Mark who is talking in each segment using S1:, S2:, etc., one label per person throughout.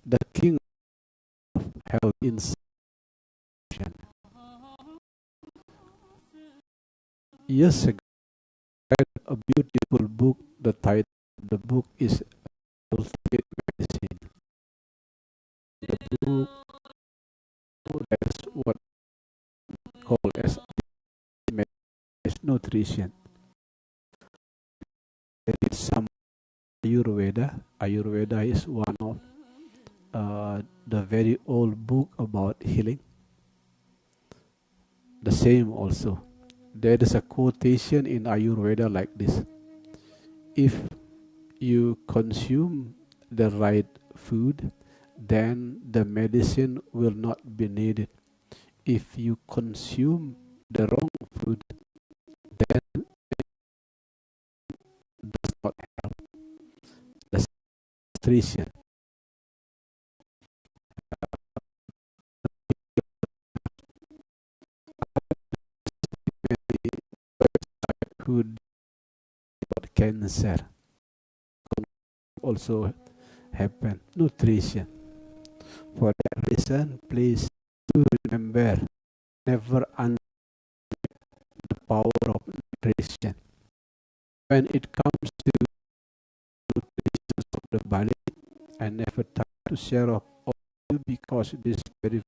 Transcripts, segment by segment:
S1: the king of health in solution. Years ago, I read a beautiful book. The title of the book is Ultimate Medicine. The book that is what we call as nutrition. There is some Ayurveda. Ayurveda is one of the very old book about healing. The same also. There is a quotation in Ayurveda like this: if you consume the right food, then the medicine will not be needed. If you consume the wrong food, then it does not help. The nutrition. Food about cancer also happen. Nutrition. For that reason, please do remember, never underestimate the power of nutrition. When it comes to nutrition of the body, I never try to share of all because it is very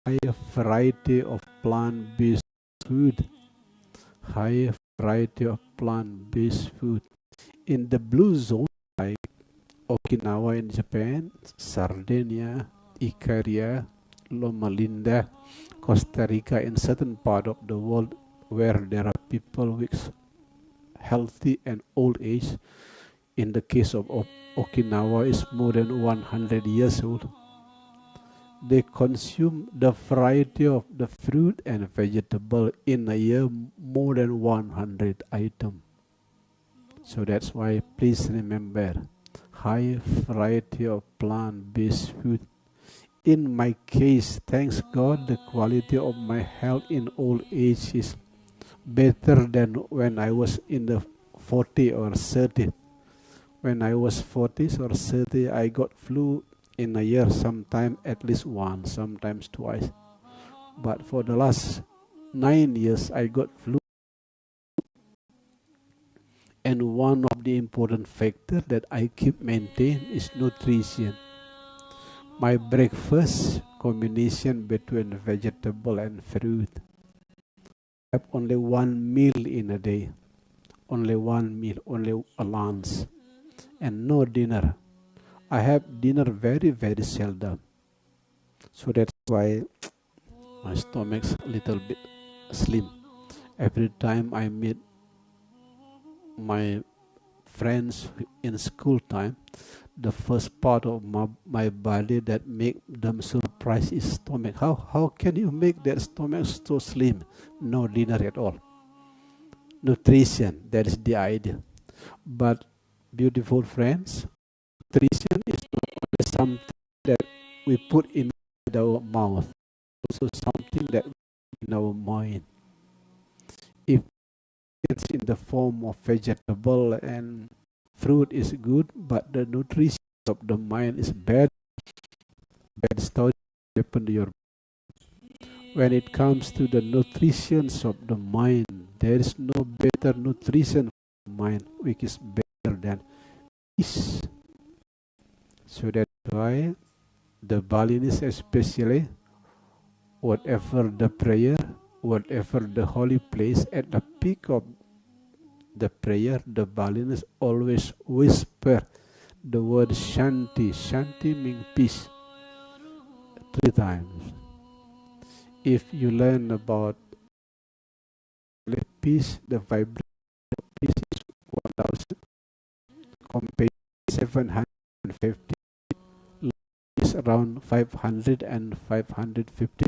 S1: high variety of plant-based food. High variety of plant-based food. In the blue zone, like Okinawa in Japan, Sardinia, Icaria, Loma Linda, Costa Rica, in certain part of the world where there are people with healthy and old age. In the case of Okinawa, is more than 100 years old. They consume the variety of the fruit and vegetable in a year, more than 100 items. So that's why please remember, high variety of plant-based food. In my case, thanks God, the quality of my health in old age is better than when I was in the 40 or 30. When I was 40 or 30, I got flu in a year, sometime at least once, sometimes twice. But for the last 9 years, I got flu. And one of the important factors that I keep maintain is nutrition. My breakfast combination between vegetable and fruit. I have only one meal in a day. Only one meal, only a lunch. And no dinner. I have dinner very, very seldom. So that's why my stomach's a little bit slim. Every time I meet my friends in school time, the first part of my body that make them surprised is stomach. How can you make that stomach so slim? No dinner at all. Nutrition, that is the idea. But beautiful friends, nutrition is not only something that we put in our mouth, also something that we put in our mind. If it's in the form of vegetable and fruit is good, but the nutrition of the mind is bad. Bad story happen to your. When it comes to the nutrition of the mind, there is no better nutrition for the mind which is better than peace. So that's why the Balinese especially, whatever the prayer, whatever the holy place, at the peak of the prayer, the Balinese always whisper the word Shanti. Shanti means peace. 3 times. If you learn about peace, the vibration of peace is 1000 compared to 750, is around 500 and 550,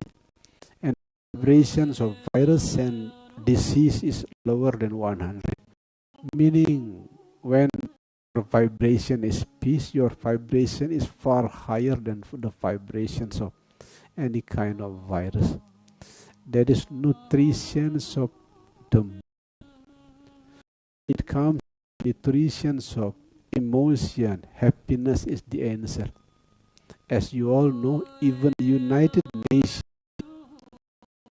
S1: and vibrations of virus and disease is lower than 100. Meaning, when your vibration is peace, your vibration is far higher than the vibrations of any kind of virus. That is nutrition of the. It comes nutrition of emotion, happiness is the answer. As you all know, even the United Nations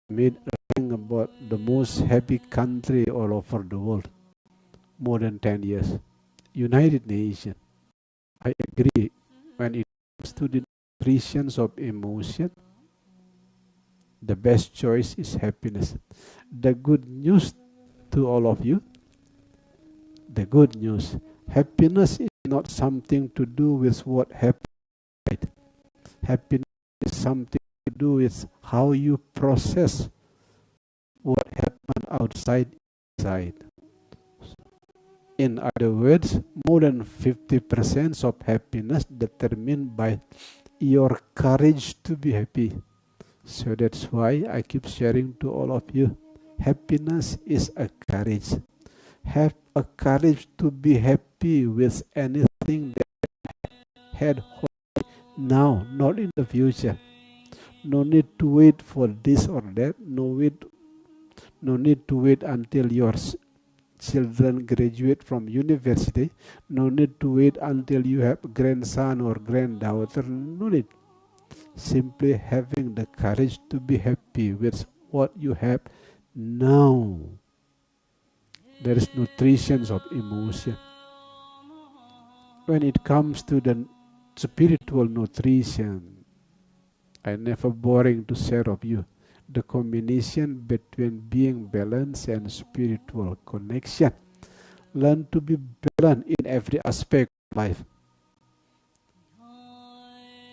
S1: made a rank about the most happy country all over the world, more than 10 years. United Nations. I agree. When it comes to the nutritions of emotion, the best choice is happiness. The good news to all of you, the good news, happiness is not something to do with what happened. Happiness is something to do with how you process what happened outside inside. In other words, more than 50% of happiness determined by your courage to be happy. So that's why I keep sharing to all of you. Happiness is a courage. Have a courage to be happy with anything that had now, not in the future. No need to wait for this or that. No need to wait until your children graduate from university. No need to wait until you have grandson or granddaughter. No need. Simply having the courage to be happy with what you have now. There is nutrition of emotion. When it comes to the spiritual nutrition, I never boring to share of you the combination between being balanced and spiritual connection. Learn to be balanced in every aspect of life.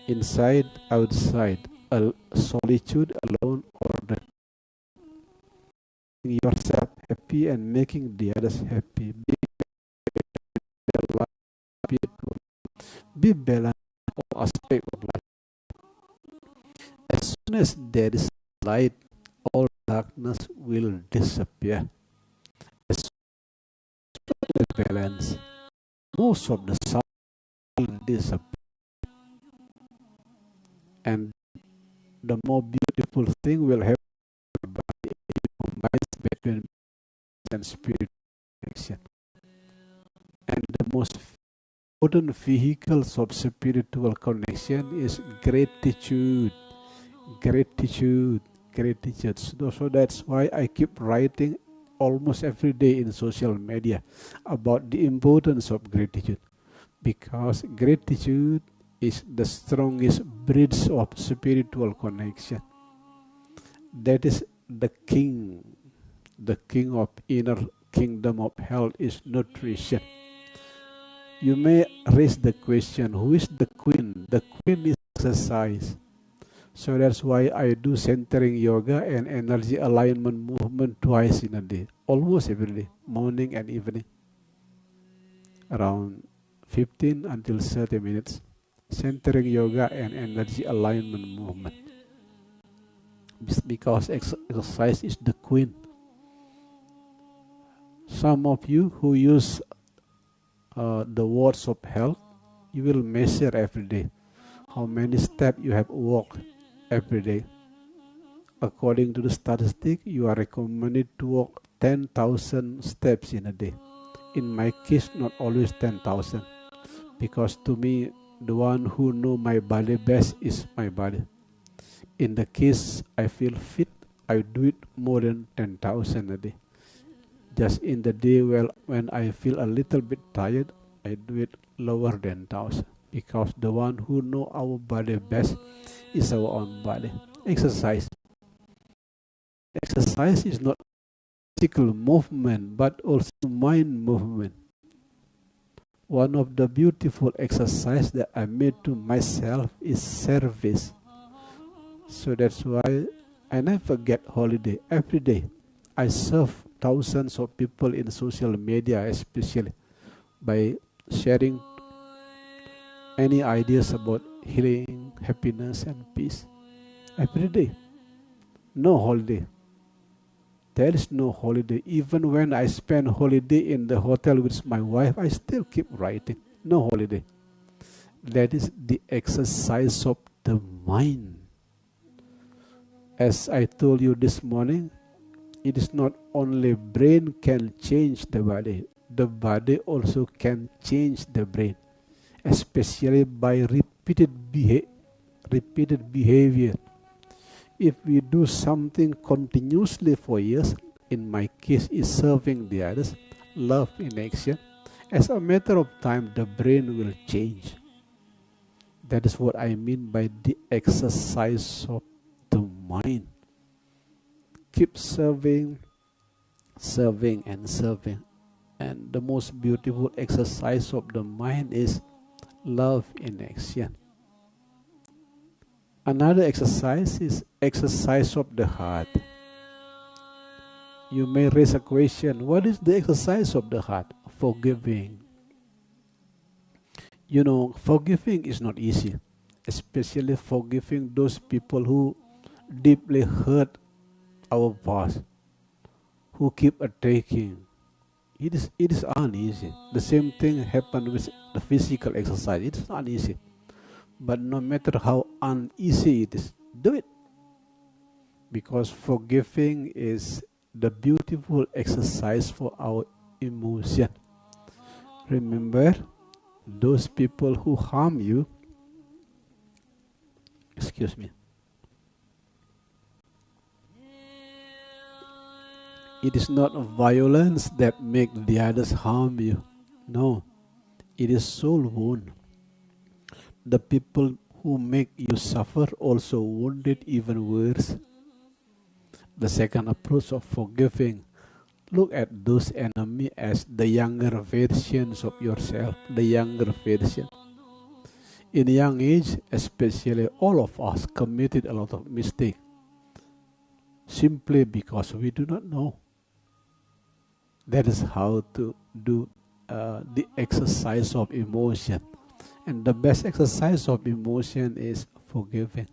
S1: Inside, outside, solitude alone, or the making yourself happy and making the others happy. Be balanced in all aspects of life. As soon as there is light, all darkness will disappear. As soon as balance, most of the sun will disappear. And the more beautiful thing will happen by combines between and spiritual connection. And the most important vehicles of spiritual connection is gratitude. Gratitude. So that's why I keep writing almost every day in social media about the importance of gratitude. Because gratitude is the strongest bridge of spiritual connection. That is the king. The king of inner kingdom of health is nutrition. You may raise the question, who is the queen? The queen is exercise. So that's why I do centering yoga and energy alignment movement twice in a day, almost every day, morning and evening, around 15 until 30 minutes. Centering yoga and energy alignment movement. Because exercise is the queen. Some of you who use the words of health, you will measure every day how many steps you have walked every day. According to the statistic, you are recommended to walk 10,000 steps in a day. In my case, not always 10,000, because to me, the one who know my body best is my body. In the case I feel fit, I do it more than 10,000 a day. Just in the day when I feel a little bit tired, I do it lower than 1,000. Because the one who know our body best is our own body. Exercise. Exercise is not physical movement, but also mind movement. One of the beautiful exercise that I made to myself is service. So that's why I never get holiday. Every day I serve thousands of people in social media, especially by sharing any ideas about healing, happiness and peace. Every day. No holiday. There is no holiday. Even when I spend holiday in the hotel with my wife, I still keep writing. No holiday. That is the exercise of the mind. As I told you this morning, it is not only brain can change the body. the body also can change the brain, especially by repeated behavior. If we do something continuously for years, in my case is serving the others, love in action, as a matter of time the brain will change. That is what I mean by the exercise of the mind. Keep serving, serving and serving. And the most beautiful exercise of the mind is love in action. Another exercise is exercise of the heart. You may raise a question, what is the exercise of the heart? Forgiving. You know, forgiving is not easy, especially forgiving those people who deeply hurt our past, who keep attacking. It is uneasy. The same thing happened with the physical exercise. It is uneasy. But no matter how uneasy it is, do it. Because forgiving is the beautiful exercise for our emotion. Remember, those people who harm you, excuse me, it is not violence that makes the others harm you. No, it is soul wound. The people who make you suffer also wounded even worse. The second approach of forgiving, look at those enemies as the younger versions of yourself, the younger version. In young age, especially all of us committed a lot of mistakes simply because we do not know. That is how to do the exercise of emotion. And the best exercise of emotion is forgiving.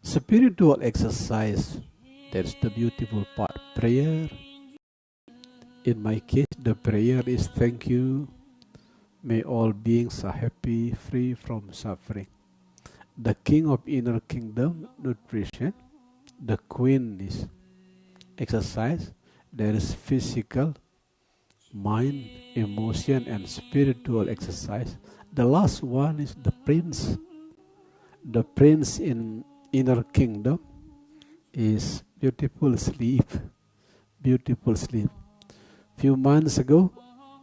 S1: Spiritual exercise, that's the beautiful part. Prayer. In my case, the prayer is thank you. May all beings are happy, free from suffering. The king of inner kingdom, nutrition. The queen is exercise. There is physical, mind, emotion, and spiritual exercise. The last one is the prince. The prince in inner kingdom is beautiful sleep. Beautiful sleep. Few months ago,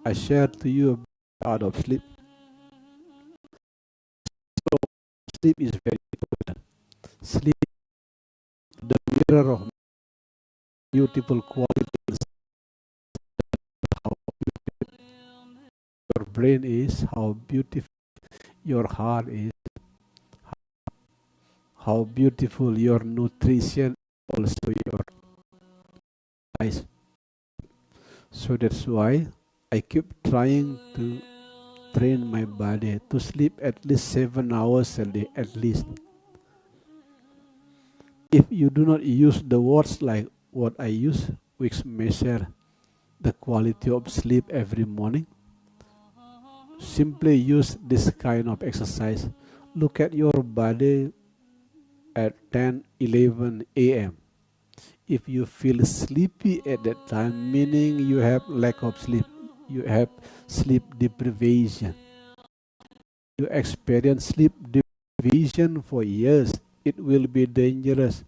S1: I shared to you about of sleep. So sleep is very important. Sleep, the mirror of beautiful qualities. How beautiful your brain is, how beautiful your heart is, how beautiful your nutrition, also your eyes. So that's why I keep trying to train my body to sleep at least 7 hours a day, at least. If you do not use the words like what I use, which measure the quality of sleep every morning, simply use this kind of exercise. Look at your body at 10, 11 a.m. If you feel sleepy at that time, meaning you have lack of sleep, you have sleep deprivation. You experience sleep deprivation for years, it will be dangerous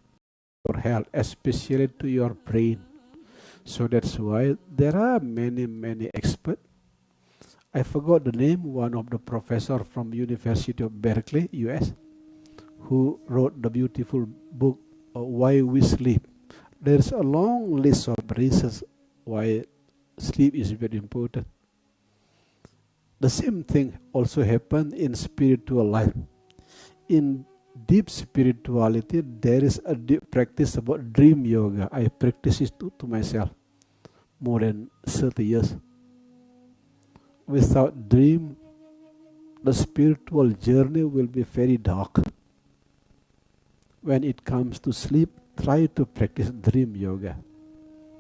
S1: for health, especially to your brain. So that's why there are many experts. I forgot the name, one of the professor from University of Berkeley, US, who wrote the beautiful book, Why We Sleep. There's a long list of reasons why sleep is very important. The same thing also happened in spiritual life. In deep spirituality, there is a deep practice about dream yoga. I practice it to myself more than 30 years. Without dream, the spiritual journey will be very dark. When it comes to sleep, try to practice dream yoga.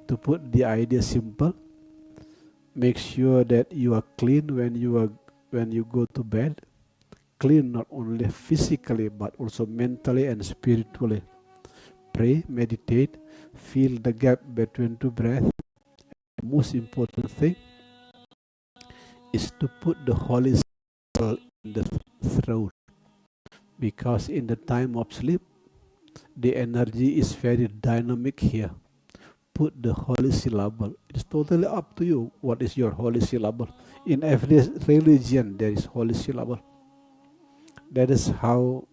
S1: To put the idea simple, make sure that you are clean when you go to bed. Clean not only physically but also mentally and spiritually. Pray, meditate, feel the gap between two breaths. the most important thing is to put the Holy Spirit in the throat, because in the time of sleep, the energy is very dynamic here. Put the holy syllable. It's totally up to you what is your holy syllable. In every religion, there is holy syllable. That is how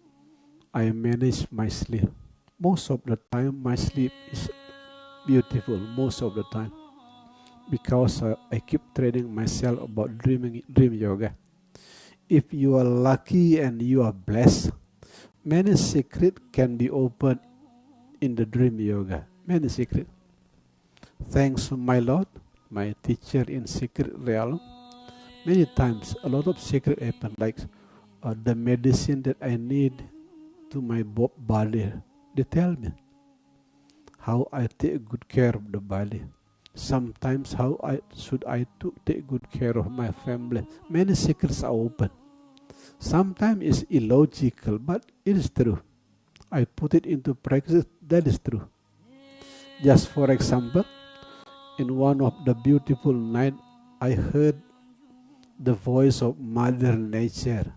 S1: I manage my sleep. Most of the time, my sleep is beautiful, most of the time, because I keep training myself about dream yoga. If you are lucky and you are blessed, many secrets can be opened in the dream yoga. Many secrets. Thanks to my Lord, my teacher in secret realm, many times a lot of secret happen, like the medicine that I need to my body. They tell me how I take good care of the body. Sometimes how I take good care of my family. Many secrets are open. Sometimes it's illogical, but it is true. I put it into practice. That is true. Just for example, in one of the beautiful nights, I heard the voice of Mother Nature.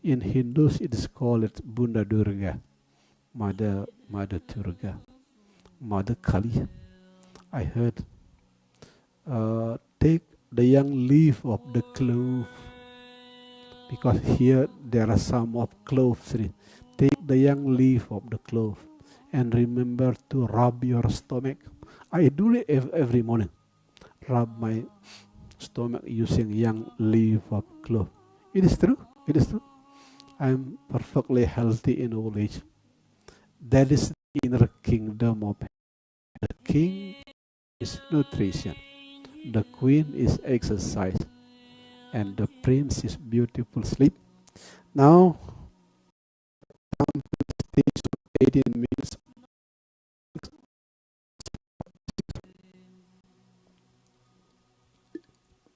S1: In Hindus, it is called Bunda Durga, Mother Durga, Mother Kali. I heard, take the young leaf of the clove, because here there are some of cloves. Take the young leaf of the clove and remember to rub your stomach. I do it every morning. Rub my stomach using young leaf of clove. It is true. It is true. I am perfectly healthy in old age. That is the inner kingdom of heaven. The king is nutrition. The queen is exercise. And the prince is beautiful sleep. Now, come to the stage of 18 minutes.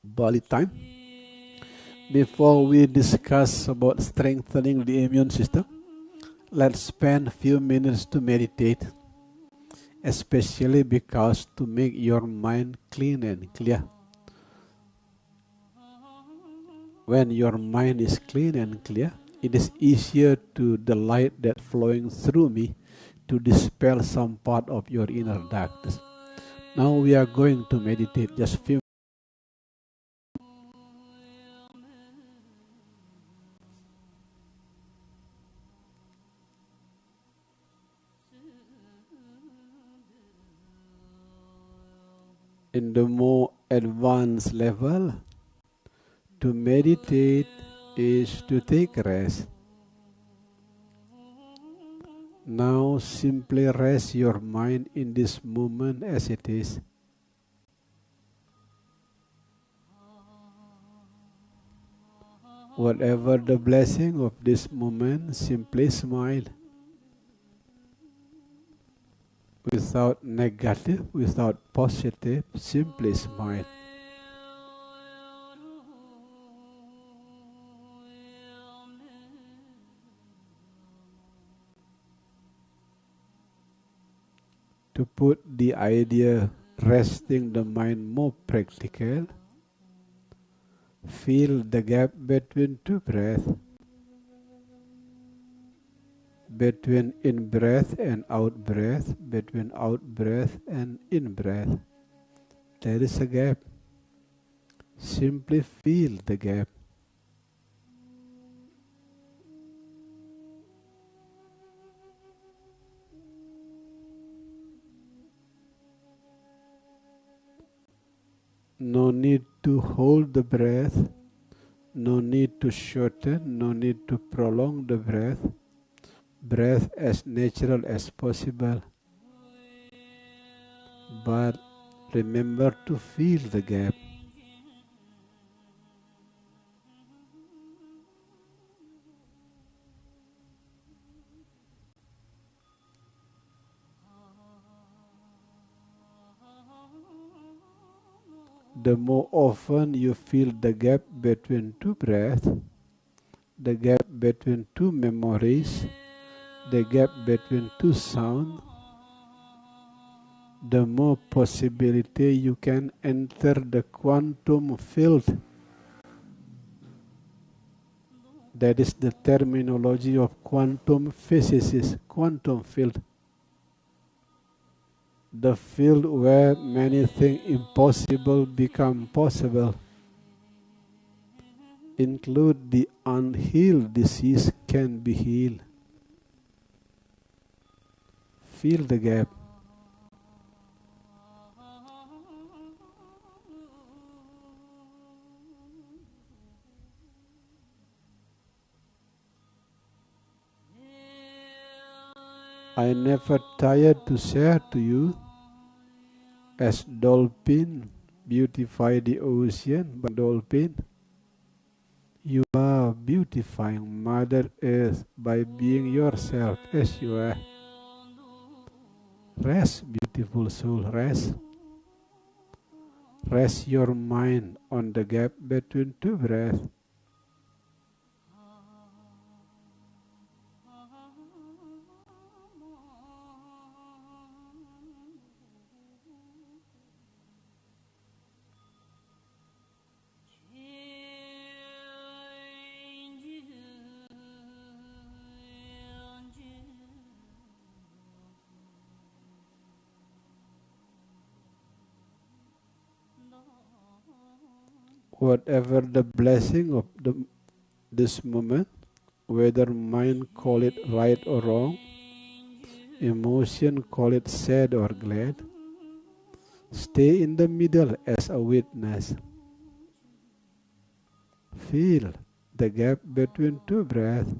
S1: Bali time. Before we discuss about strengthening the immune system, let's spend a few minutes to meditate, especially because to make your mind clean and clear. When your mind is clean and clear, it is easier to the light that flowing through me to dispel some part of your inner darkness. Now we are going to meditate just few. In the more advanced level, to meditate is to take rest. Now simply rest your mind in this moment as it is. Whatever the blessing of this moment, simply smile. Without negative, without positive, simply smile. To put the idea resting the mind more practical, feel the gap between two breaths, between in-breath and out-breath, between out-breath and in-breath. There is a gap. Simply feel the gap. No need to hold the breath, no need to shorten, no need to prolong the breath. Breath as natural as possible. But remember to feel the gap. The more often you feel the gap between two breaths, the gap between two memories, the gap between two sounds, the more possibility you can enter the quantum field. That is the terminology of quantum physicists, quantum field. The field where many things impossible become possible. Include the unhealed disease can be healed. Fill the gap. I never tired to share to you as dolphin beautify the ocean by dolphin. You are beautifying Mother Earth by being yourself as you are. Rest, beautiful soul, rest. Rest your mind on the gap between two breaths. Whatever the blessing of this moment, whether mind call it right or wrong, emotion call it sad or glad, stay in the middle as a witness. Feel the gap between two breaths.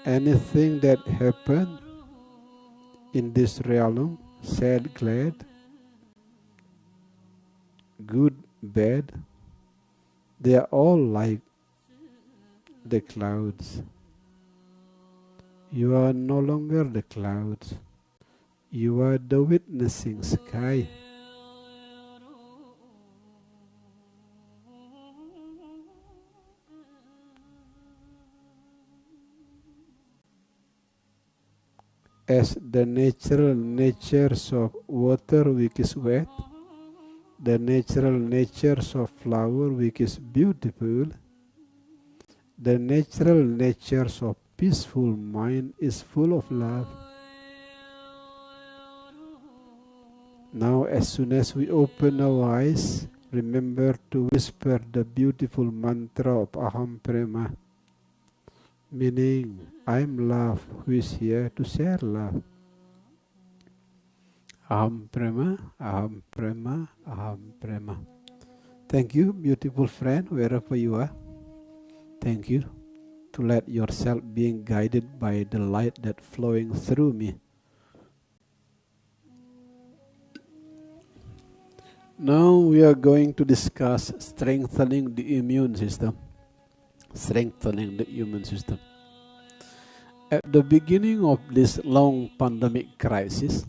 S1: Anything that happened in this realm, sad, glad, good, bad, they are all like the clouds. You are no longer the clouds. You are the witnessing sky. As the natural natures of water which is wet, the natural natures of flower which is beautiful, the natural natures of peaceful mind is full of love. Now as soon as we open our eyes, remember to whisper the beautiful mantra of Aham Prema, meaning I'm love who is here to share love. Aham Prema, Aham Prema, Aham Prema. Thank you, beautiful friend, wherever you are. Thank you to let yourself being guided by the light that flowing through me. Now we are going to discuss strengthening the immune system. Strengthening the immune system. At the beginning of this long pandemic crisis,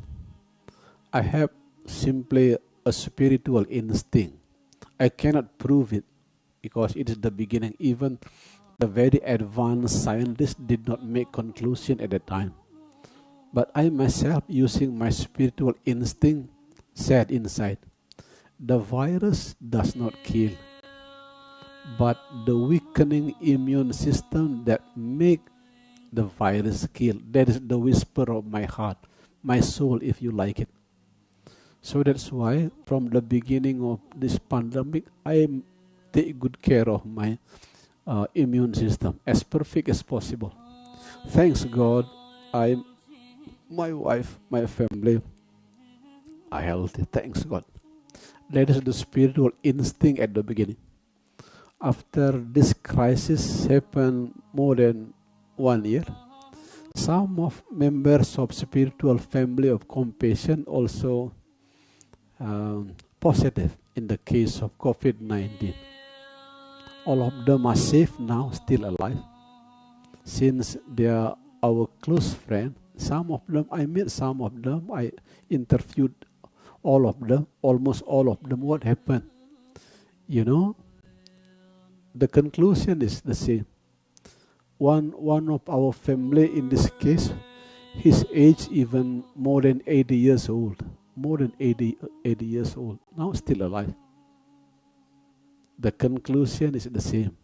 S1: I have simply a spiritual instinct. I cannot prove it because it is the beginning. Even the very advanced scientists did not make conclusion at that time. But I myself, using my spiritual instinct, said inside, the virus does not kill, but the weakening immune system that make the virus kill. That is the whisper of my heart, my soul, if you like it. So that's why from the beginning of this pandemic, I take good care of my immune system as perfect as possible. Thanks God, my wife, my family are healthy. Thanks God. That is the spiritual instinct at the beginning. After this crisis happened more than 1 year, some of members of spiritual family of compassion also positive in the case of COVID-19. All of them are safe now, still alive. Since they are our close friends, some of them, I met some of them, I interviewed all of them, almost all of them, what happened. You know, the conclusion is the same. One of our family in this case, his age even more than 80 years old. More than 80 years old. Now still alive. The conclusion is the same.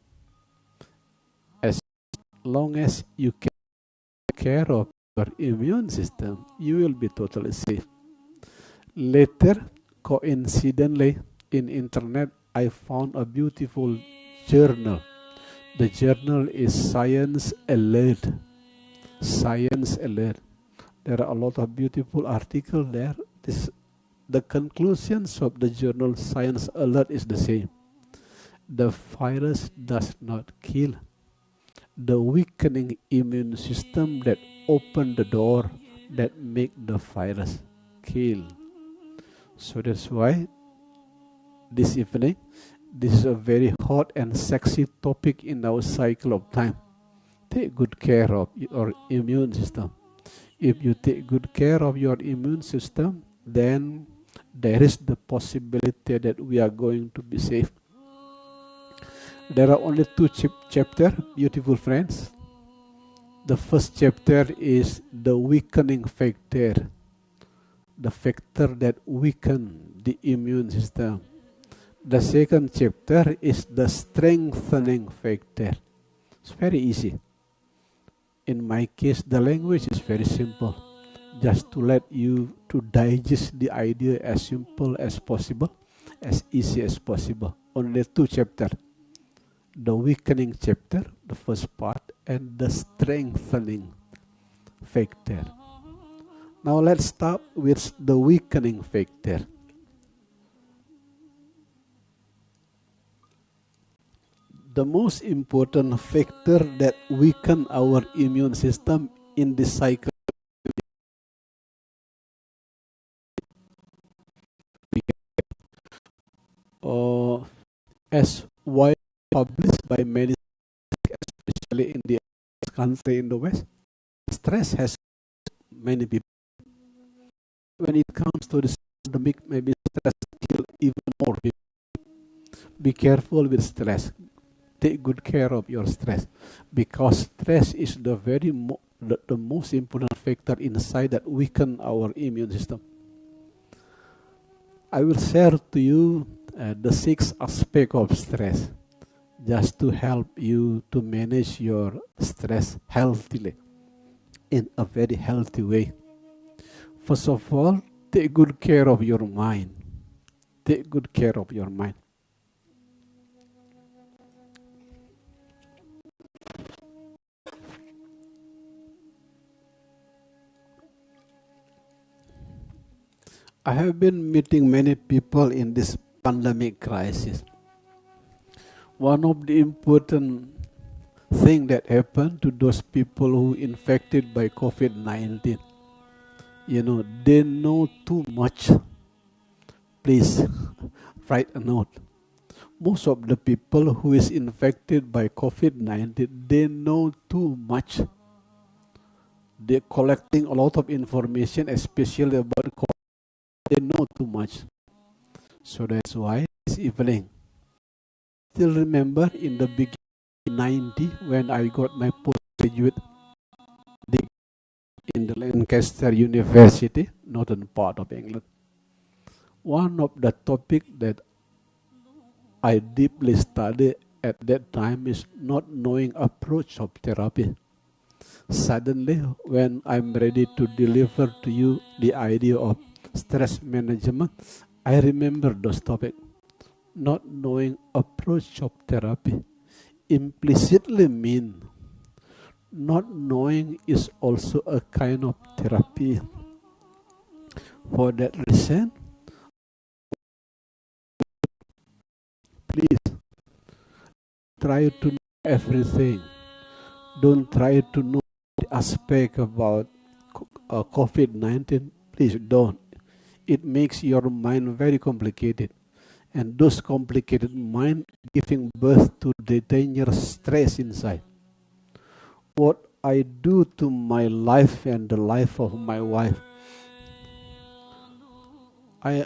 S1: As long as you can take care of your immune system, you will be totally safe. Later, coincidentally, in internet, I found a beautiful journal. The journal is Science Alert. Science Alert. There are a lot of beautiful articles there. The conclusions of the journal Science Alert is the same. The virus does not kill. The weakening immune system that open the door that make the virus kill. So that's why this evening, this is a very hot and sexy topic in our cycle of time. Take good care of your immune system. If you take good care of your immune system, then there is the possibility that we are going to be safe. There are only two chapters, beautiful friends. The first chapter is the weakening factor, the factor that weaken the immune system. The second chapter is the strengthening factor. It's very easy. In my case, the language is very simple. Just to let you to digest the idea as simple as possible, as easy as possible. Only two chapters. The weakening chapter, the first part, and the strengthening factor. Now let's start with the weakening factor. The most important factor that weaken our immune system in this cycle as widely published by many, especially in the country in the West, stress has many people. When it comes to this pandemic, maybe stress kill even more people. Be careful with stress. Take good care of your stress, because stress is the most important factor inside that weaken our immune system. I will share to you the 6 aspects of stress, just to help you to manage your stress healthily, in a very healthy way. First of all, take good care of your mind. Take good care of your mind. I have been meeting many people in this pandemic crisis. One of the important things that happened to those people who infected by COVID-19, they know too much. Please write a note. Most of the people who is infected by COVID-19, they know too much. They're collecting a lot of information, especially about COVID. They know too much. So that's why this evening, still remember in the beginning 90 when I got my postgraduate degree in the Lancaster University, northern part of England. One of the topics that I deeply studied at that time is not knowing approach of therapy. Suddenly, when I'm ready to deliver to you the idea of stress management, I remember those topics. Not knowing approach of therapy implicitly mean not knowing is also a kind of therapy. For that reason, please try to know everything. Don't try to know the aspect about COVID-19. Please don't. It makes your mind very complicated. And those complicated mind giving birth to the dangerous stress inside. What I do to my life and the life of my wife, I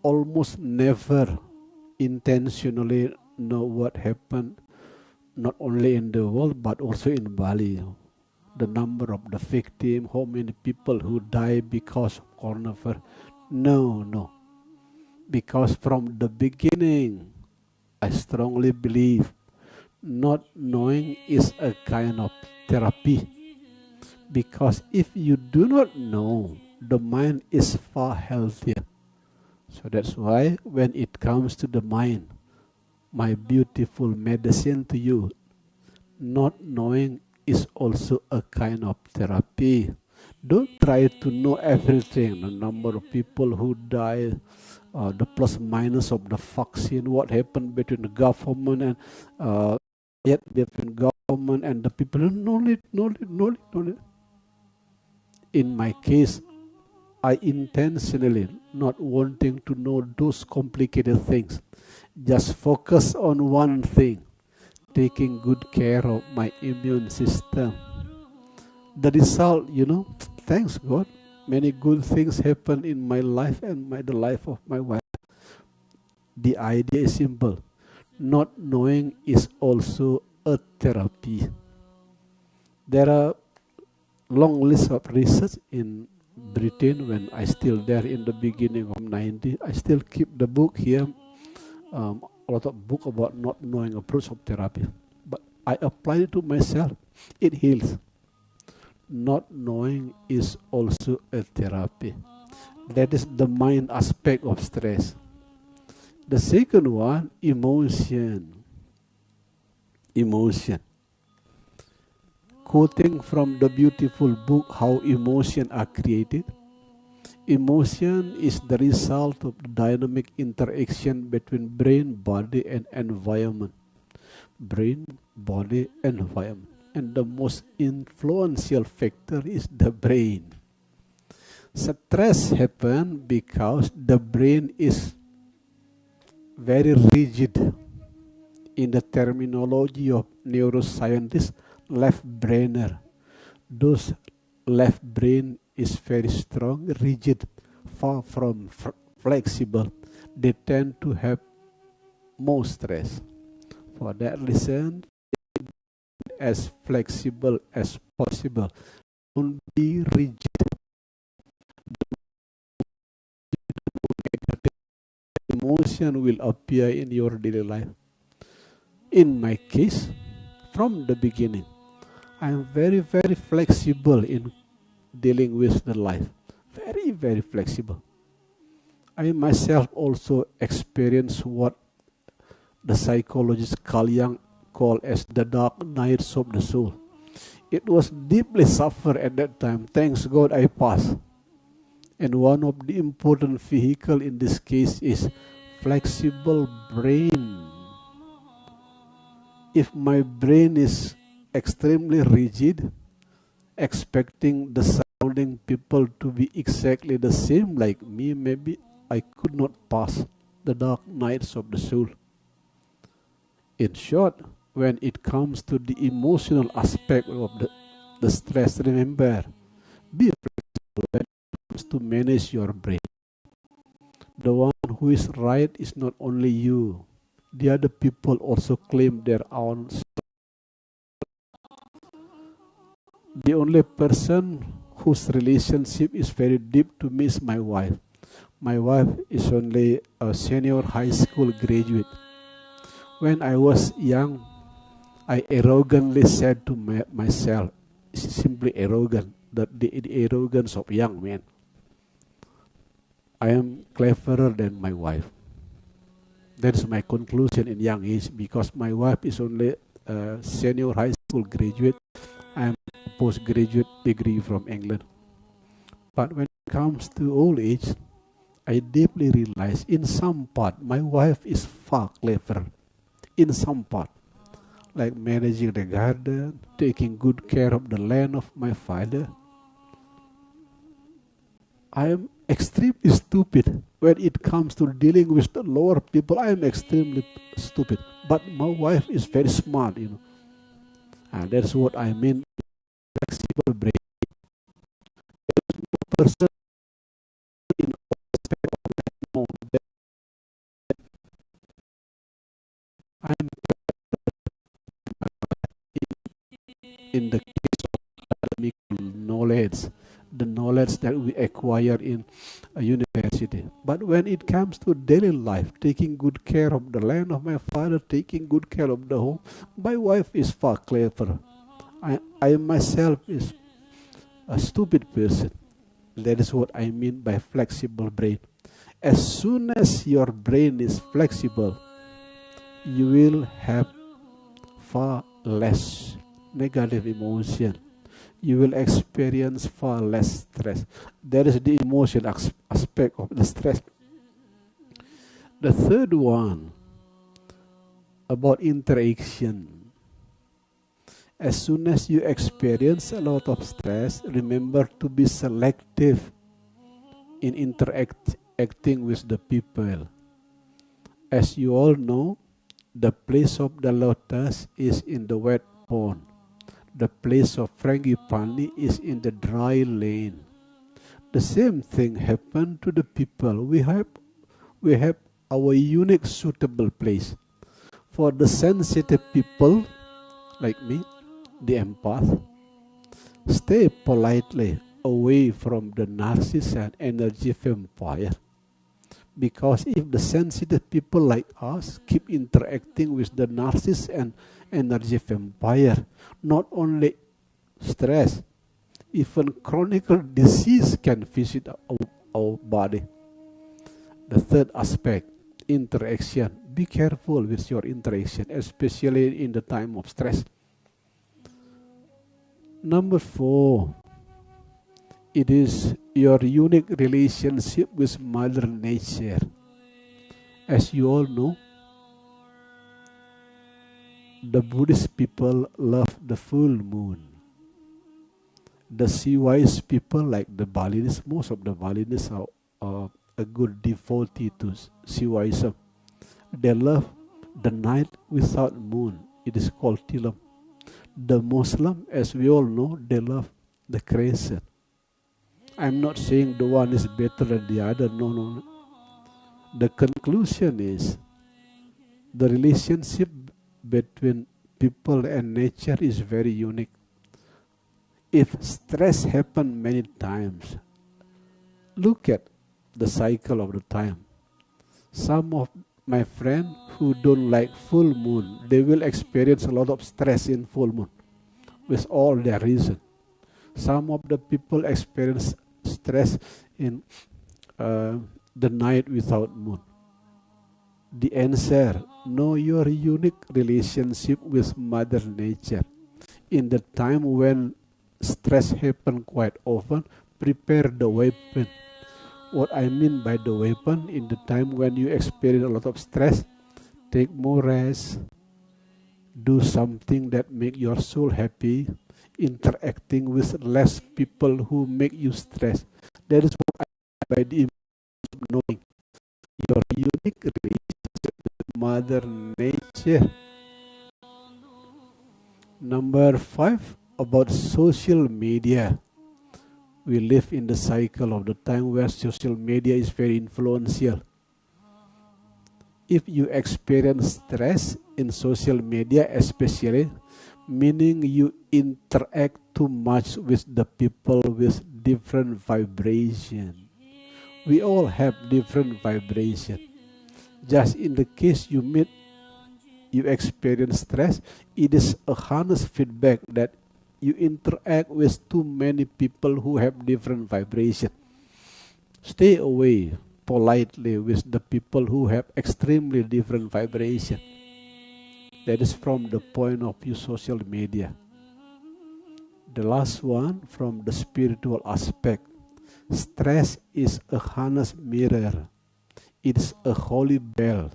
S1: almost never intentionally know what happened not only in the world but also in Bali. The number of the victims, how many people who die because of coronavirus. No, no. Because from the beginning, I strongly believe not knowing is a kind of therapy. Because if you do not know, the mind is far healthier. So that's why when it comes to the mind, my beautiful medicine to you, not knowing is also a kind of therapy. Don't try to know everything, the number of people who die, the plus minus of the vaccine, what happened between the government and yet between government and the people. No. In my case, I intentionally not wanting to know those complicated things. Just focus on one thing, taking good care of my immune system. The result, thanks God, many good things happen in my life and the life of my wife. The idea is simple. Not knowing is also a therapy. There are long list of research in Britain when I still there in the beginning of 90. I still keep the book here, a lot of book about not knowing approach of therapy. But I apply it to myself. It heals. Not knowing is also a therapy. That is the mind aspect of stress. The second one, emotion. Emotion. Quoting from the beautiful book, How Emotions Are Created. Emotion is the result of the dynamic interaction between brain, body, and environment. Brain, body, and environment. And the most influential factor is the brain. Stress happens because the brain is very rigid. In the terminology of neuroscientists, left brainer. Those left brain is very strong, rigid, far from flexible. They tend to have more stress. For that reason, as flexible as possible. Don't be rigid. Emotion will appear in your daily life. In my case, from the beginning, I am very, very flexible in dealing with the life. Very, very flexible. I myself also experience what the psychologist Carl Jung called as the dark nights of the soul. It was deeply suffered at that time. Thanks God I passed. And one of the important vehicle in this case is flexible brain. If my brain is extremely rigid, expecting the surrounding people to be exactly the same like me, maybe I could not pass the dark nights of the soul. In short, when it comes to the emotional aspect of the stress, remember, be flexible when it comes to manage your brain. The one who is right is not only you. The other people also claim their own. The only person whose relationship is very deep to me is my wife. My wife is only a senior high school graduate. When I was young, I arrogantly said to myself, simply arrogant, the arrogance of young men, I am cleverer than my wife. That's my conclusion in young age, because my wife is only a senior high school graduate. I am a postgraduate degree from England. But when it comes to old age, I deeply realize in some part my wife is far cleverer. In some part, like managing the garden, taking good care of the land of my father. I am extremely stupid when it comes to dealing with the lower people. I am extremely stupid, but my wife is very smart, and that's what I mean. Flexible brain. Person in in the academic knowledge, the knowledge that we acquire in a university. But when it comes to daily life, taking good care of the land of my father, taking good care of the home, my wife is far clever. I myself is a stupid person. That is what I mean by flexible brain. As soon as your brain is flexible, you will have far less negative emotion. You will experience far less stress. That is the emotion aspect of the stress. The third one, about interaction. As soon as you experience a lot of stress, remember to be selective in interacting with the people. As you all know, the place of the lotus is in the wet pond. The place of frangipani is in the dry lane. The same thing happened to the people. We have our unique suitable place. For the sensitive people like me, the empath, stay politely away from the narcissist and energy vampire. Because if the sensitive people like us keep interacting with the narcissist and energy vampire, not only stress, even chronic disease can visit our body. The third aspect, interaction. Be careful with your interaction, especially in the time of stress. Number 4, it is your unique relationship with Mother Nature. As you all know, the Buddhist people love the full moon. The sea-wise people, like the Balinese, most of the Balinese are a good devotee to sea-wisdom. They love the night without moon. It is called tilam. The Muslim, as we all know, they love the crescent. I'm not saying the one is better than the other. No. The conclusion is the relationship between people and nature is very unique. If stress happens many times, look at the cycle of the time. Some of my friends who don't like full moon, they will experience a lot of stress in full moon with all their reason. Some of the people experience stress in the night without moon. The answer, know your unique relationship with Mother Nature. In the time when stress happens quite often, prepare the weapon. What I mean by the weapon, in the time when you experience a lot of stress, take more rest, do something that make your soul happy, interacting with less people who make you stress. That is what I mean by the importance of knowing your unique relationship with Mother Nature. Number 5, about social media. We live in the cycle of the time where social media is very influential. If you experience stress in social media especially, meaning you interact too much with the people with different vibration. We all have different vibration. Just in the case you experience stress, it is a honest feedback that you interact with too many people who have different vibration. Stay away politely with the people who have extremely different vibration. That is from the point of view social media. The last one, from the spiritual aspect. Stress is a honest mirror. It's a holy bell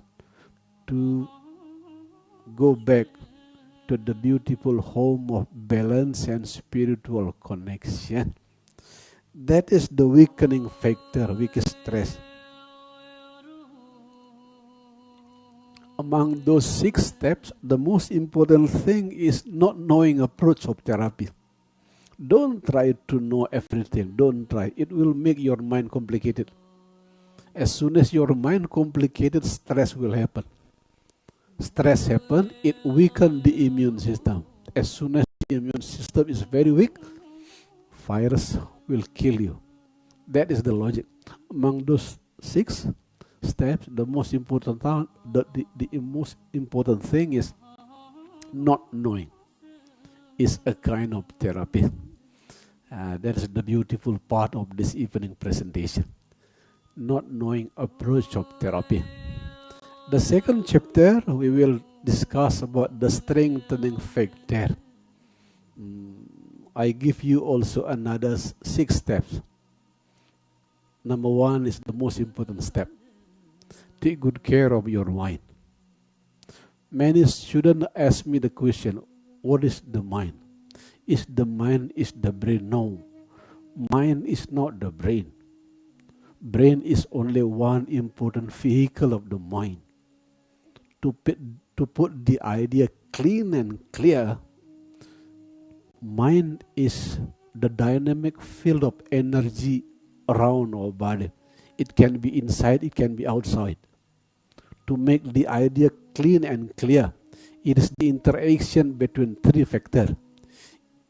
S1: to go back to the beautiful home of balance and spiritual connection. That is the weakening factor, weakest stress. Among those 6 steps, the most important thing is not knowing approach of therapy. Don't try to know everything. Don't try. It will make your mind complicated. As soon as your mind complicated, stress will happen. Stress happen, it weakens the immune system. As soon as the immune system is very weak, virus will kill you. That is the logic. Among those 6 steps, the most important the most important thing is not knowing. Is a kind of therapy. That is the beautiful part of this evening presentation. Not knowing approach of therapy. The second chapter we will discuss about the strengthening factor. I give you also another 6 steps. Number 1 is the most important step. Take good care of your mind. Many students ask me the question, what is the mind? Is the mind is the brain? No. Mind is not the brain. Brain is only one important vehicle of the mind. To put the idea clean and clear, mind is the dynamic field of energy around our body. It can be inside, it can be outside. To make the idea clean and clear, it is the interaction between 3 factors: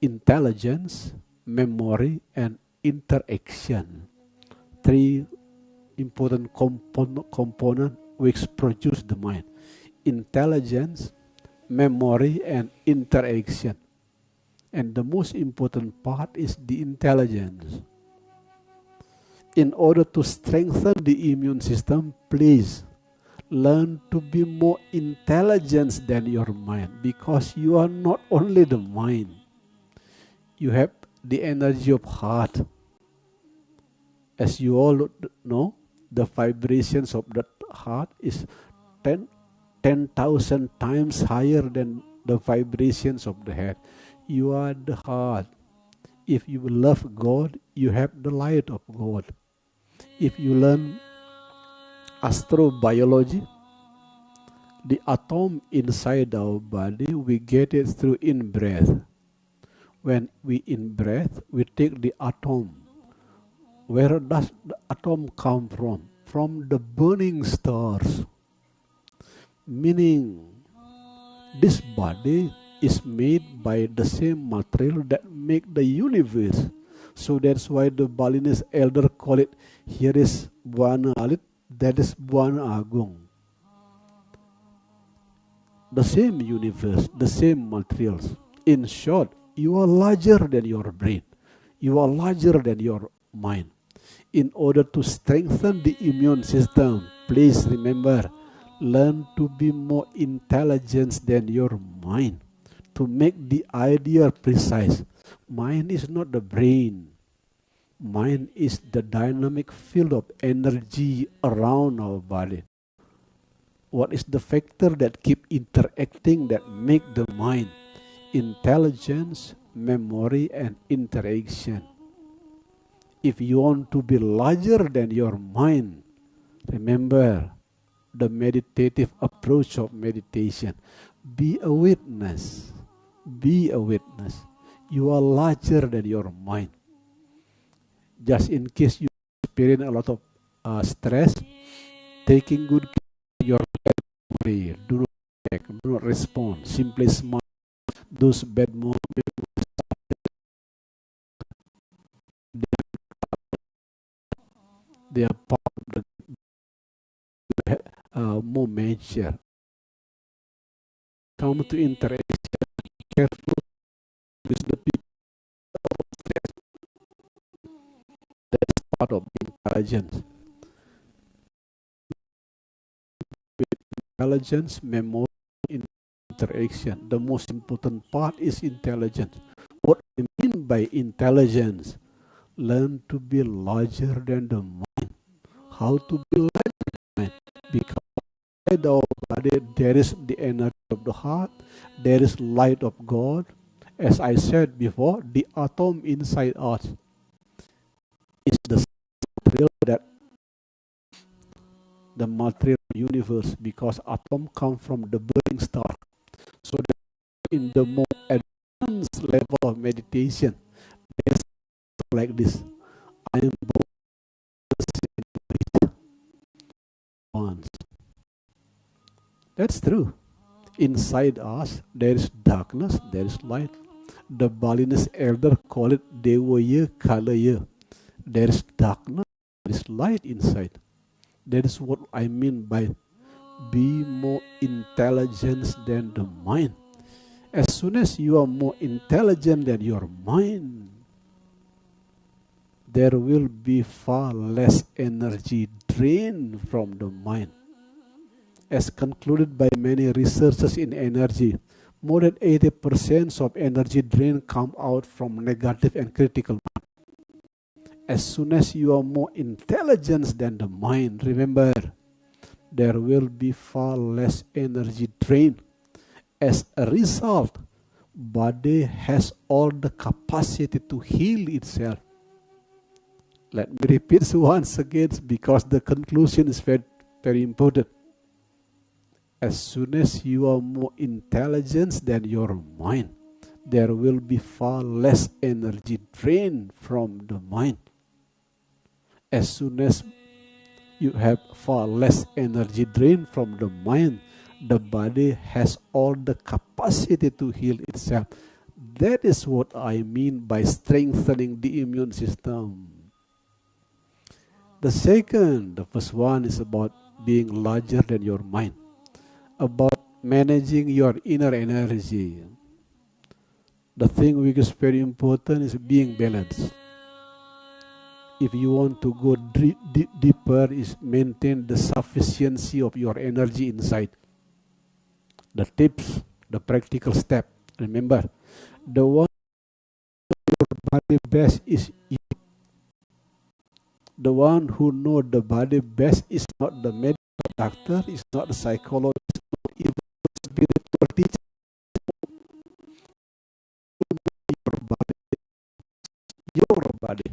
S1: intelligence, memory, and interaction. 3 important components which produce the mind: intelligence, memory, and interaction. And the most important part is the intelligence. In order to strengthen the immune system, please learn to be more intelligent than your mind, because you are not only the mind. You have the energy of heart. As you all know, the vibrations of the heart is 10,000 times higher than the vibrations of the head. You are the heart. If you love God, you have the light of God. If you learn astrobiology, the atom inside our body, we get it through in-breath. When we in-breath, we take the atom. Where does the atom come from? From the burning stars. Meaning, this body is made by the same material that make the universe. So that's why the Balinese elder call it, here is Buana Alit, that is Buana Agung. The same universe, the same materials. In short, you are larger than your brain. You are larger than your mind. In order to strengthen the immune system, please remember, learn to be more intelligent than your mind. To make the idea precise, mind is not the brain. Mind is the dynamic field of energy around our body. What is the factor that keep interacting, that make the mind? Intelligence, memory, and interaction. If you want to be larger than your mind, remember the meditative approach of meditation. Be a witness. Be a witness. You are larger than your mind. Just in case you experience a lot of stress, taking good care of your memory. Do not react, do not respond. Simply smile. Those bad moments, they are part of the more mature. Come to interaction, careful with the people. That's part of intelligence. With intelligence, memory, interaction. The most important part is intelligence. What I mean by intelligence? Learn to be larger than the mind. How to be larger than the mind? Because inside our body there is the energy of the heart, there is light of God. As I said before, the atom inside us is the material that the material universe, because atom come from the burning star. So that in the more advanced level of meditation, there's like this: I am born once. That's true. Inside us there is darkness, there is light. The Balinese elder call it Devaya Kalaya. There is darkness, there is light inside. That is what I mean by be more intelligent than the mind. As soon as you are more intelligent than your mind, there will be far less energy drained from the mind. As concluded by many researchers in energy, more than 80% of energy drain come out from negative and critical mind. As soon as you are more intelligent than the mind, remember, there will be far less energy drain. As a result, body has all the capacity to heal itself. Let me repeat once again because the conclusion is very, very important. As soon as you are more intelligent than your mind, there will be far less energy drained from the mind. As soon as you have far less energy drained from the mind, the body has all the capacity to heal itself. That is what I mean by strengthening the immune system. The first one is about being larger than your mind, about managing your inner energy. The thing which is very important is being balanced. If you want to go deeper, is maintain the sufficiency of your energy inside. The tips, the practical step. Remember, the one your body best is you. The one who know the body best is not the medical doctor, is not the psychologist, not even the spiritual teacher. Your body.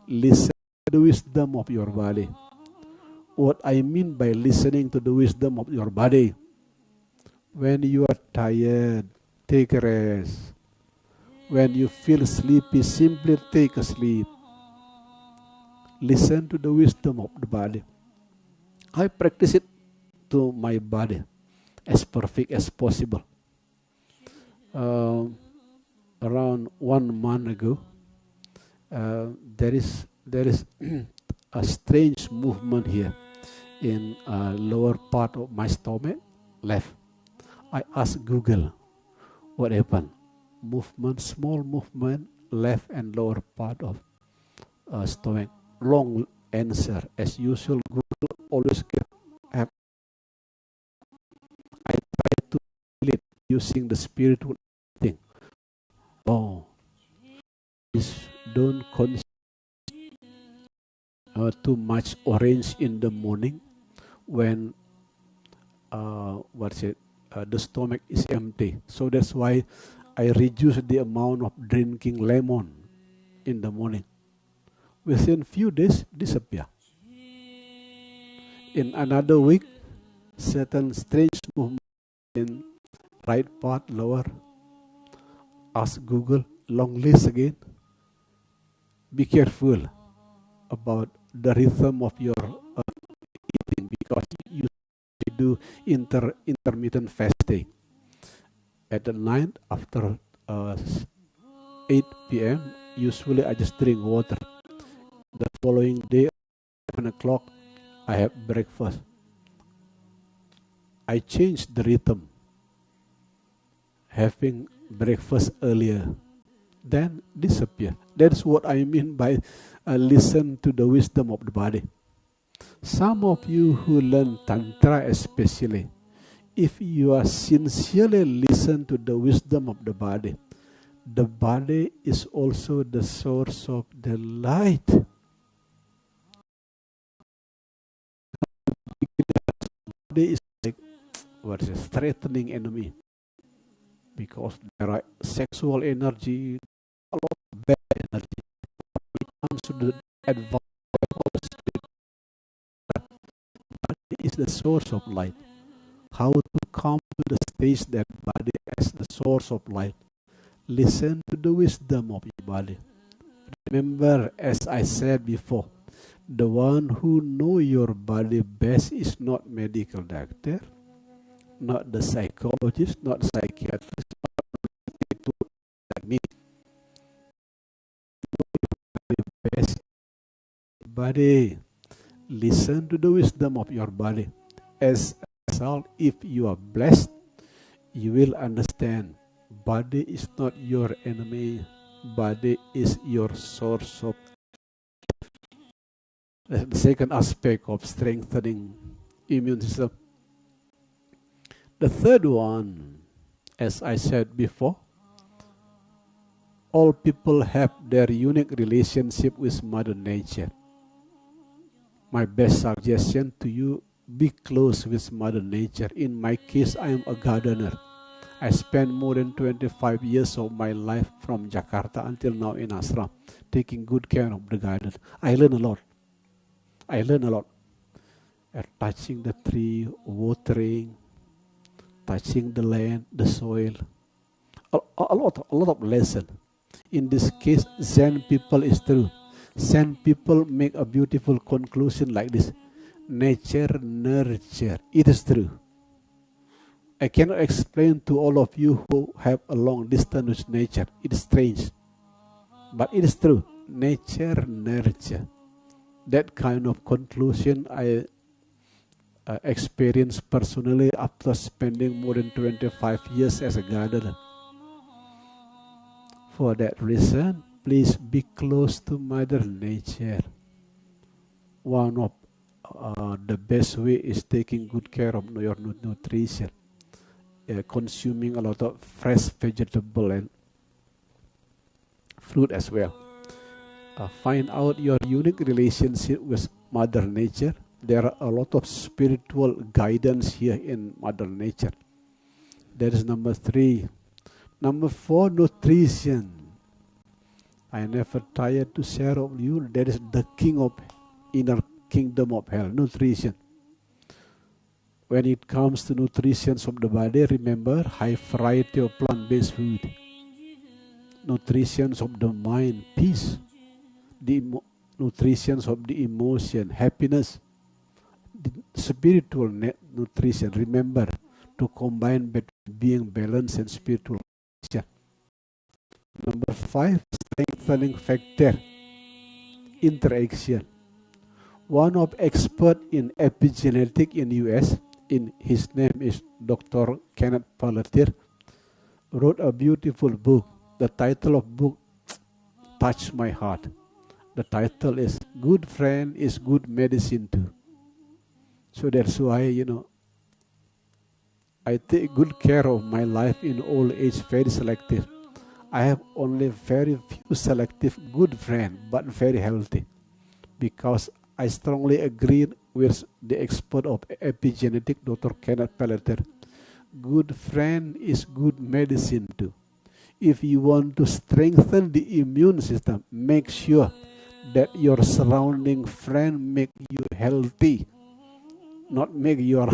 S1: Listen to the wisdom of your body. What I mean by listening to the wisdom of your body, when you are tired, take a rest. When you feel sleepy, simply take a sleep. Listen to the wisdom of the body. I practice it to my body as perfect as possible. Around 1 month ago, there is a strange movement here in lower part of my stomach, left. I asked Google, what happened? Movement, small movement, left and lower part of stomach. Long answer, as usual. Google always have. I try to feel it using the spiritual thing. Oh, please don't consume too much orange in the morning when the stomach is empty. So that's why I reduce the amount of drinking lemon in the morning. Within few days, disappear. In another week, certain strange movement in right part, lower. Ask Google, long list again. Be careful about the rhythm of your eating because you do intermittent fasting. At the night after 8 p.m., usually I just drink water. The following day, 7 o'clock, I have breakfast. I changed the rhythm, having breakfast earlier, then disappear. That's what I mean by listen to the wisdom of the body. Some of you who learn Tantra especially, if you are sincerely listen to the wisdom of the body is also the source of the light. The body is like threatening enemy because there are sexual energy, a lot of bad energy. When it comes to the advice of the spirit, body is the source of light. How to come to the stage that body as the source of light? Listen to the wisdom of your body. Remember, as I said before, the one who know your body best is not medical doctor, not the psychologist, not the psychiatrist, like me. Best body. Listen to the wisdom of your body. As a result, if you are blessed, you will understand body is not your enemy. Body is your source of. That's the second aspect of strengthening immune system. The third one, as I said before, all people have their unique relationship with Mother Nature. My best suggestion to you, be close with Mother Nature. In my case, I am a gardener. I spent more than 25 years of my life from Jakarta until now in ashram, taking good care of the garden. I learn a lot. Touching the tree, watering, touching the land, the soil. A lot of lesson. In this case, Zen people is true. Zen people make a beautiful conclusion like this. Nature, nurture. It is true. I cannot explain to all of you who have a long distance with nature. It is strange. But it is true. Nature, nurture. That kind of conclusion I experienced personally after spending more than 25 years as a gardener. For that reason, please be close to Mother Nature. One of the best way is taking good care of your nutrition. Consuming a lot of fresh vegetable and fruit as well. Find out your unique relationship with Mother Nature. There are a lot of spiritual guidance here in Mother Nature. That is number 3. Number 4, nutrition. I never tired to share with you. That is the king of inner kingdom of health, nutrition. When it comes to nutrition of the body, remember high variety of plant-based food. Nutrition of the mind, peace. The nutrition of the emotion, happiness. The spiritual nutrition. Remember to combine between being balanced and spiritual. Number 5, strengthening factor, interaction. One of expert in epigenetic in US, his name is Dr. Kenneth Pelletier, wrote a beautiful book. The title of book touched my heart. The title is Good Friend is Good Medicine Too. So that's why, I take good care of my life in old age, very selective. I have only very few selective good friends, but very healthy. Because I strongly agree with the expert of epigenetic, Dr. Kenneth Pelletier. Good friend is good medicine too. If you want to strengthen the immune system, make sure that your surrounding friend make you healthy, not make your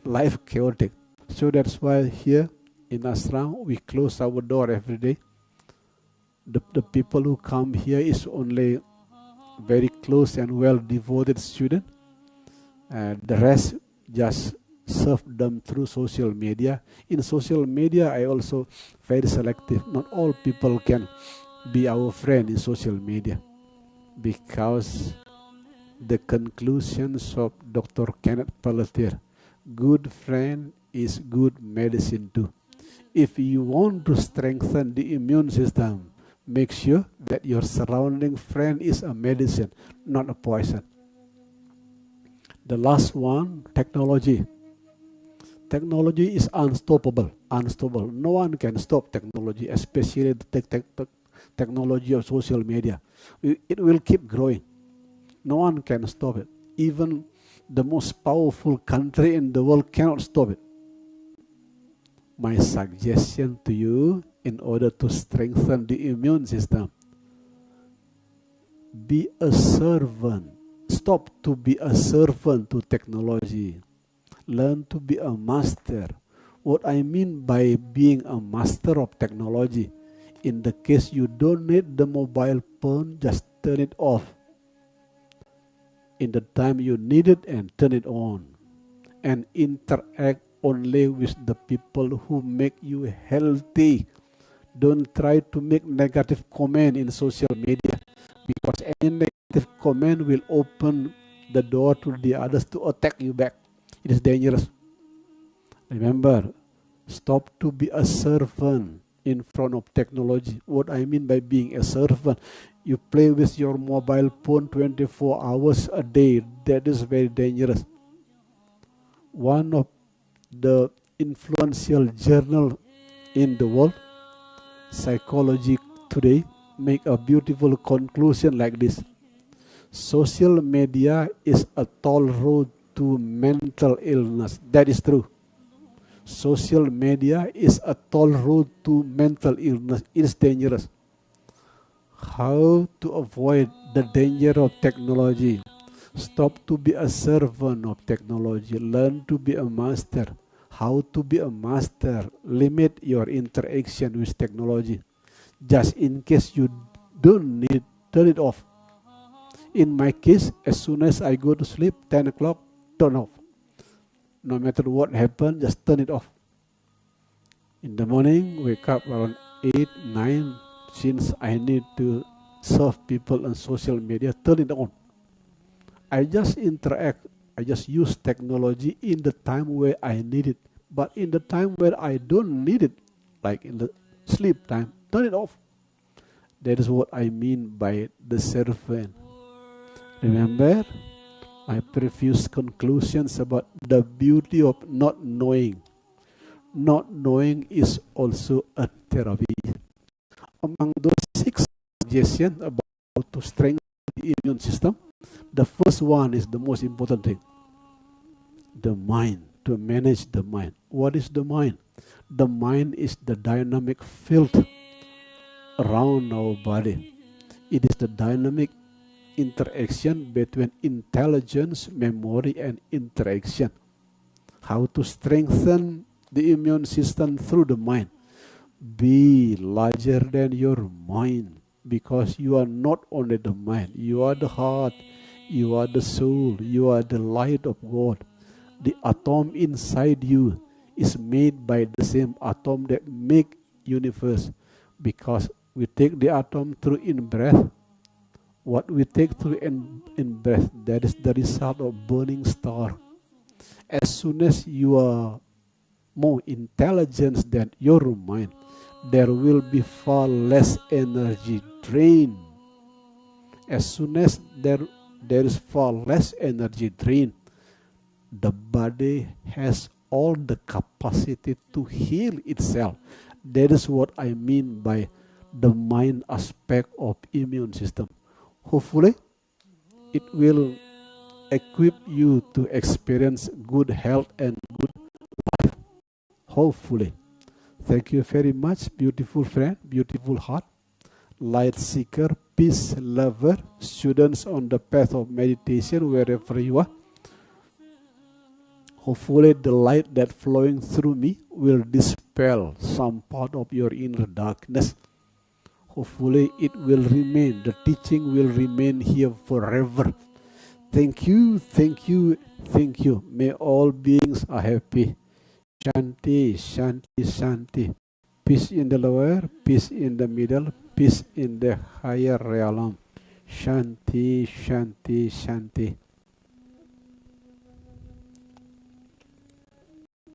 S1: life chaotic. So that's why here in ashram we close our door every day. The people who come here is only very close and well devoted student. The rest just serve them through social media. In social media, I also very selective. Not all people can be our friend in social media, because the conclusions of Dr. Kenneth Pelletier, good friend is good medicine too. If you want to strengthen the immune system, make sure that your surrounding friend is a medicine, not a poison. The last one, technology. Technology is unstoppable. No one can stop technology, especially the technology of social media. It will keep growing. No one can stop it. Even the most powerful country in the world cannot stop it. My suggestion to you, in order to strengthen the immune system, be a servant. Stop to be a servant to technology. Learn to be a master. What I mean by being a master of technology, in the case you don't need the mobile phone, just turn it off in the time you need it and turn it on, and interact only with the people who make you healthy. Don't try to make negative comment in social media, because any negative comment will open the door to the others to attack you back. It is dangerous. Remember, stop to be a servant in front of technology. What I mean by being a servant, you play with your mobile phone 24 hours a day. That is very dangerous. One of the influential journal in the world, Psychology Today, make a beautiful conclusion like this. Social media is a toll road to mental illness. That is true. Social media is a toll road to mental illness. It is dangerous. How to avoid the danger of technology? Stop to be a servant of technology. Learn to be a master. How to be a master? Limit your interaction with technology. Just in case you don't need, turn it off. In my case, as soon as I go to sleep, 10 o'clock, turn off. No matter what happens, just turn it off. In the morning, wake up around 8, 9. Since I need to serve people on social media, turn it on. I just interact. I just use technology in the time where I need it. But in the time where I don't need it, like in the sleep time, turn it off. That is what I mean by the servant. Remember my previous conclusions about the beauty of not knowing. Not knowing is also a therapy. Among those 6 suggestions about how to strengthen the immune system, the first one is the most important thing. The mind, to manage the mind. What is the mind? The mind is the dynamic field around our body. It is the dynamic interaction between intelligence, memory, and interaction. How to strengthen the immune system through the mind. Be larger than your mind, because you are not only the mind, you are the heart, you are the soul, you are the light of God. The atom inside you is made by the same atom that make universe, because we take the atom through in-breath. What we take through in-breath, that is the result of burning star. As soon as you are more intelligent than your mind, there will be far less energy drain. As soon as there is far less energy drain, the body has all the capacity to heal itself. That is what I mean by the mind aspect of immune system. Hopefully, it will equip you to experience good health and good life. Hopefully. Thank you very much, beautiful friend, beautiful heart, light seeker, peace lover, students on the path of meditation, wherever you are. Hopefully the light that flowing through me will dispel some part of your inner darkness. Hopefully it will remain, the teaching will remain here forever. Thank you, thank you, thank you. May all beings are happy. Shanti, Shanti, Shanti. Peace in the lower, peace in the middle, peace in the higher realm. Shanti, Shanti, Shanti.